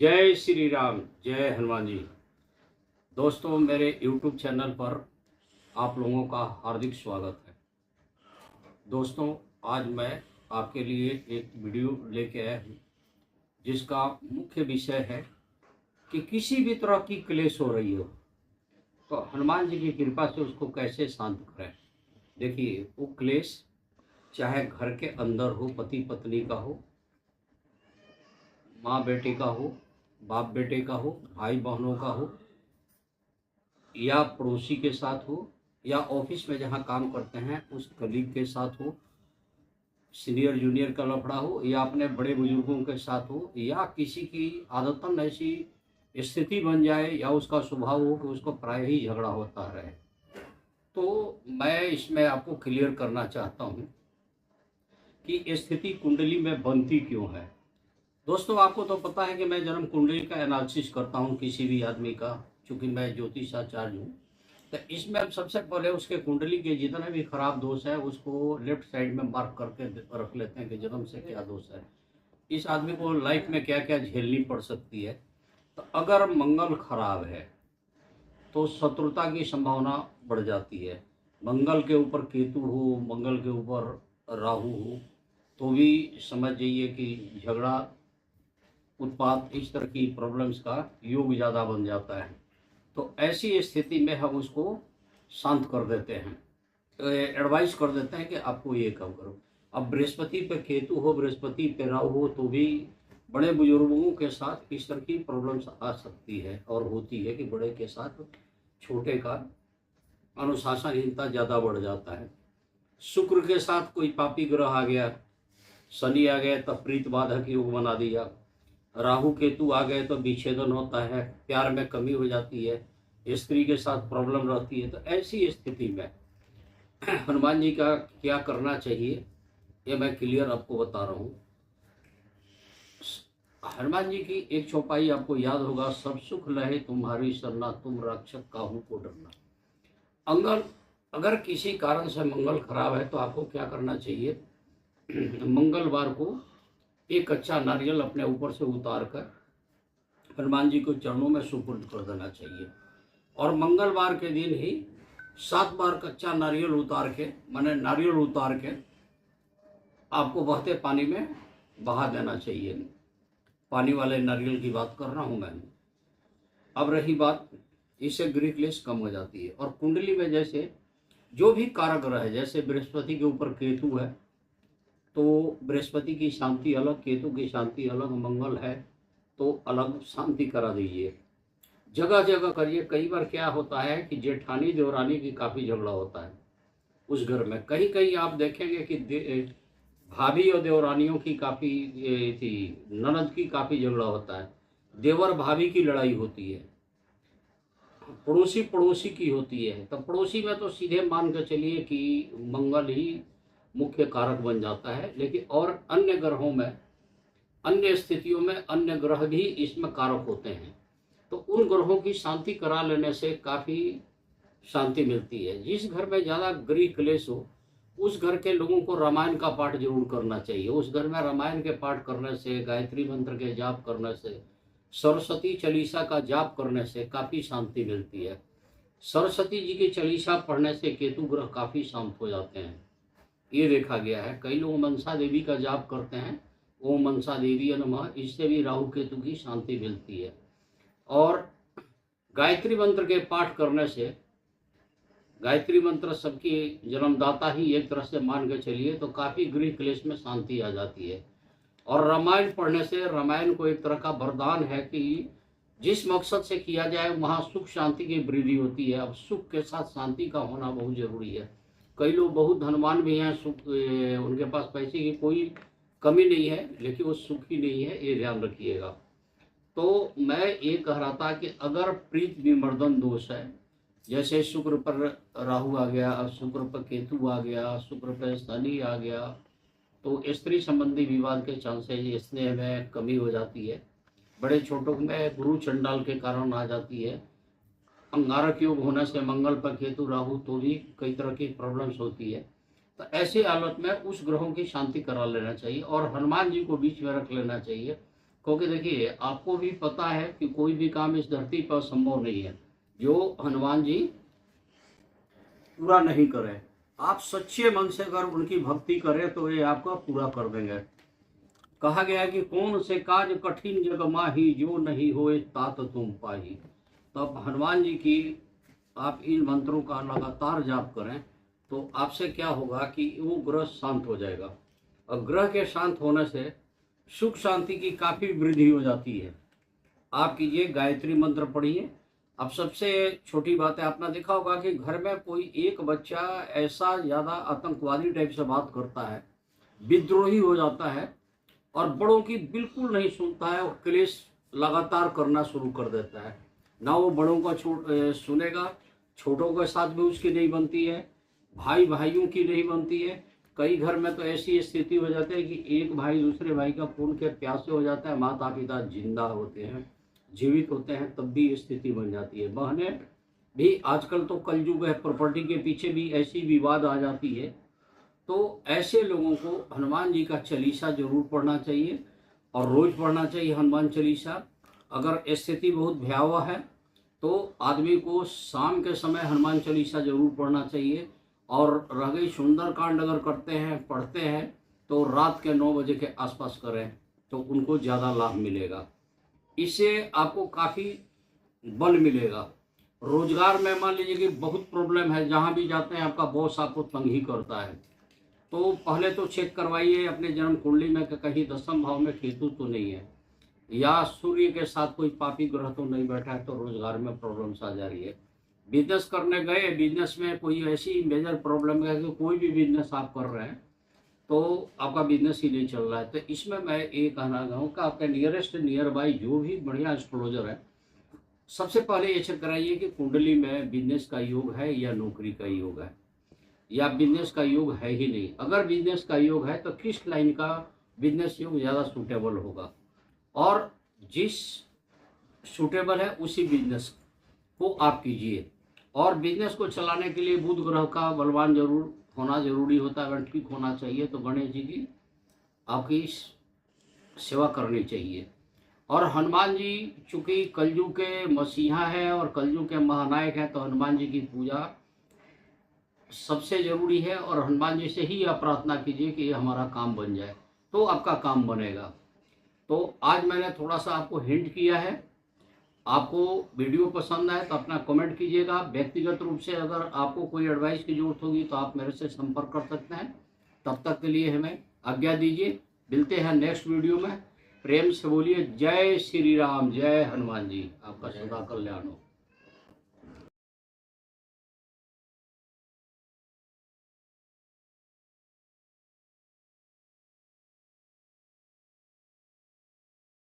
जय श्री राम, जय हनुमान जी। दोस्तों, मेरे YouTube चैनल पर आप लोगों का हार्दिक स्वागत है। दोस्तों, आज मैं आपके लिए एक वीडियो लेके आया हूँ जिसका मुख्य विषय है कि किसी भी तरह की क्लेश हो रही हो तो हनुमान जी की कृपा से उसको कैसे शांत करें। देखिए, वो क्लेश चाहे घर के अंदर हो, पति पत्नी का हो, माँ बेटे का हो, बाप बेटे का हो, भाई बहनों का हो, या पड़ोसी के साथ हो, या ऑफिस में जहाँ काम करते हैं उस कलीग के साथ हो, सीनियर जूनियर का लफड़ा हो, या अपने बड़े बुजुर्गों के साथ हो, या किसी की आदतन ऐसी स्थिति बन जाए या उसका स्वभाव हो कि उसको प्राय ही झगड़ा होता रहे। तो मैं इसमें आपको क्लियर करना चाहता हूँ कि स्थिति कुंडली में बनती क्यों है। दोस्तों, आपको तो पता है कि मैं जन्म कुंडली का एनालिसिस करता हूँ किसी भी आदमी का, चूँकि मैं ज्योतिषाचार्य हूँ। तो इसमें हम सबसे पहले उसके कुंडली के जितने भी खराब दोष है उसको लेफ्ट साइड में मार्क करके रख लेते हैं कि जन्म से क्या दोष है, इस आदमी को लाइफ में क्या क्या झेलनी पड़ सकती है। तो अगर मंगल खराब है तो शत्रुता की संभावना बढ़ जाती है। मंगल के ऊपर केतु हो, मंगल के ऊपर राहु हो, तो भी समझ जाइए कि झगड़ा, उत्पात, इस तरह की प्रॉब्लम्स का योग ज़्यादा बन जाता है। तो ऐसी स्थिति में हम उसको शांत कर देते हैं, एडवाइस कर देते हैं कि आपको ये काम करो। अब बृहस्पति पे केतु हो, बृहस्पति पे राहु हो, तो भी बड़े बुजुर्गों के साथ इस तरह की प्रॉब्लम्स आ सकती है और होती है कि बड़े के साथ छोटे का अनुशासनहीनता ज़्यादा बढ़ जाता है। शुक्र के साथ कोई पापी ग्रह आ गया, शनि आ गया तो प्रीत बाधक योग बना दिया, राहु केतु आ गए तो विच्छेदन होता है, प्यार में कमी हो जाती है, स्त्री के साथ प्रॉब्लम रहती है। तो ऐसी स्थिति में हनुमान जी का क्या करना चाहिए ये मैं क्लियर आपको बता रहा हूँ। हनुमान जी की एक चौपाई आपको याद होगा, सब सुख लहे तुम्हारी सरना, तुम रक्षक काहू को डरना। अगर किसी कारण से मंगल खराब है तो आपको क्या करना चाहिए, मंगलवार को एक कच्चा नारियल अपने ऊपर से उतार कर हनुमान जी को चरणों में सुपुर्द कर देना चाहिए। और मंगलवार के दिन ही 7 बार कच्चा नारियल उतार के, माने नारियल उतार के आपको बहते पानी में बहा देना चाहिए। पानी वाले नारियल की बात कर रहा हूँ मैं। अब रही बात, इससे गृह क्लेश कम हो जाती है। और कुंडली में जैसे जो भी कारक ग्रह है, जैसे बृहस्पति के ऊपर केतु है तो बृहस्पति की शांति अलग, केतु की शांति अलग, मंगल है तो अलग शांति करा दीजिए, जगह जगह करिए। कई बार क्या होता है कि जेठानी देवरानी की काफ़ी झगड़ा होता है उस घर में। कहीं कहीं आप देखेंगे कि भाभी और देवरानियों की काफ़ी थी, ननद की काफ़ी झगड़ा होता है, देवर भाभी की लड़ाई होती है, पड़ोसी पड़ोसी की होती है। तो पड़ोसी में तो सीधे मान कर चलिए कि मंगल ही मुख्य कारक बन जाता है, लेकिन और अन्य ग्रहों में, अन्य स्थितियों में अन्य ग्रह भी इसमें कारक होते हैं। तो उन ग्रहों की शांति करा लेने से काफ़ी शांति मिलती है। जिस घर में ज़्यादा गृह क्लेश हो उस घर के लोगों को रामायण का पाठ जरूर करना चाहिए। उस घर में रामायण के पाठ करने से, गायत्री मंत्र के जाप करने से, सरस्वती चालीसा का जाप करने से काफ़ी शांति मिलती है। सरस्वती जी की चालीसा पढ़ने से केतु ग्रह काफ़ी शांत हो जाते हैं, ये देखा गया है। कई लोग मनसा देवी का जाप करते हैं, ओम मनसा देवी नमः, इससे भी राहु केतु की शांति मिलती है। और गायत्री मंत्र के पाठ करने से, गायत्री मंत्र सबकी जन्मदाता ही एक तरह से मान के चलिए, तो काफ़ी गृह क्लेश में शांति आ जाती है। और रामायण पढ़ने से, रामायण को एक तरह का वरदान है कि जिस मकसद से किया जाए वहाँ सुख शांति की वृद्धि होती है। अब सुख के साथ शांति का होना बहुत जरूरी है। कई लोग बहुत धनवान भी हैं, सुख, उनके पास पैसे की कोई कमी नहीं है, लेकिन वो सुखी नहीं है, ये ध्यान रखिएगा। तो मैं ये कह रहा था कि अगर प्रीत विमर्दन दोष है, जैसे शुक्र पर राहु आ गया, शुक्र पर केतु आ गया, शुक्र पर शनि आ गया, तो स्त्री संबंधी विवाद के चांसेस, स्नेह में कमी हो जाती है, बड़े छोटों में गुरु चंडाल के कारण आ जाती है। अंगारक योग होने से मंगल पर केतु राहु, तो भी कई तरह की प्रॉब्लम्स होती है। तो ऐसी हालत में उस ग्रहों की शांति करा लेना चाहिए और हनुमान जी को बीच में रख लेना चाहिए। क्योंकि देखिए आपको भी पता है कि कोई भी काम इस धरती पर संभव नहीं है जो हनुमान जी पूरा नहीं करे। आप सच्चे मन से अगर उनकी भक्ति करें तो ये आपका पूरा कर देंगे। कहा गया है कि कौन से काज कठिन जग माही, जो नहीं होए तात तुम पाही। तब हनुमान जी की आप इन मंत्रों का लगातार जाप करें तो आपसे क्या होगा कि वो ग्रह शांत हो जाएगा, और ग्रह के शांत होने से सुख शांति की काफ़ी वृद्धि हो जाती है। आप कीजिए, गायत्री मंत्र पढ़िए। अब सबसे छोटी बात है, आपने देखा होगा कि घर में कोई एक बच्चा ऐसा ज़्यादा आतंकवादी टाइप से बात करता है, विद्रोही हो जाता है और बड़ों की बिल्कुल नहीं सुनता है और क्लेश लगातार करना शुरू कर देता है। ना वो बड़ों का सुनेगा, छोटों के साथ भी उसकी नहीं बनती है, भाई भाइयों की नहीं बनती है। कई घर में तो ऐसी स्थिति हो जाती है कि एक भाई दूसरे भाई का खून के प्यासे हो जाता है, माता पिता जिंदा होते हैं, जीवित होते हैं, तब भी स्थिति बन जाती है। बहनें भी आजकल तो कलयुग है, प्रॉपर्टी के पीछे भी ऐसी विवाद आ जाती है। तो ऐसे लोगों को हनुमान जी का चालीसा जरूर पढ़ना चाहिए और रोज पढ़ना चाहिए हनुमान चालीसा। अगर स्थिति बहुत भयावह है तो आदमी को शाम के समय हनुमान चालीसा जरूर पढ़ना चाहिए। और रह गई सुंदरकांड, अगर करते हैं पढ़ते हैं तो रात के 9 बजे के आसपास करें तो उनको ज़्यादा लाभ मिलेगा। इससे आपको काफ़ी बल मिलेगा। रोजगार में मान लीजिए कि बहुत प्रॉब्लम है, जहाँ भी जाते हैं आपका बॉस आपको तंग ही करता है, तो पहले तो चेक करवाइए अपने जन्म कुंडली में कि कहीं 10वें भाव में केतु तो नहीं है, या सूर्य के साथ कोई पापी ग्रह तो नहीं बैठा है, तो रोजगार में प्रॉब्लम्स आ जा रही है। बिजनेस करने गए, बिजनेस में कोई ऐसी मेजर प्रॉब्लम है कि कोई भी बिजनेस आप कर रहे हैं तो आपका बिजनेस ही नहीं चल रहा है, तो इसमें मैं ये कहना चाहूँ कि आपके नियरेस्ट नियर बाई जो भी बढ़िया एस्ट्रोलॉजर है, सबसे पहले ये चेक कराइए कि कुंडली में बिजनेस का योग है या नौकरी का योग है, या बिजनेस का योग है ही नहीं। अगर बिजनेस का योग है तो किस लाइन का बिजनेस योग ज़्यादा सूटेबल होगा, और जिस सूटेबल है उसी बिजनेस को आप कीजिए। और बिजनेस को चलाने के लिए बुध ग्रह का बलवान जरूर होना जरूरी होता है। अगर ठीक होना चाहिए तो गणेश जी की आपकी सेवा करनी चाहिए। और हनुमान जी चूँकि कलयुग के मसीहा है और कलयुग के महानायक हैं, तो हनुमान जी की पूजा सबसे ज़रूरी है। और हनुमान जी से ही आप प्रार्थना कीजिए कि ये हमारा काम बन जाए, तो आपका काम बनेगा। तो आज मैंने थोड़ा सा आपको हिंट किया है। आपको वीडियो पसंद आए तो अपना कमेंट कीजिएगा। व्यक्तिगत रूप से अगर आपको कोई एडवाइस की जरूरत होगी तो आप मेरे से संपर्क कर सकते हैं। तब तक के लिए हमें आज्ञा दीजिए, मिलते हैं नेक्स्ट वीडियो में। प्रेम से बोलिए जय श्री राम, जय हनुमान जी। आपका सदा कल्याण हो।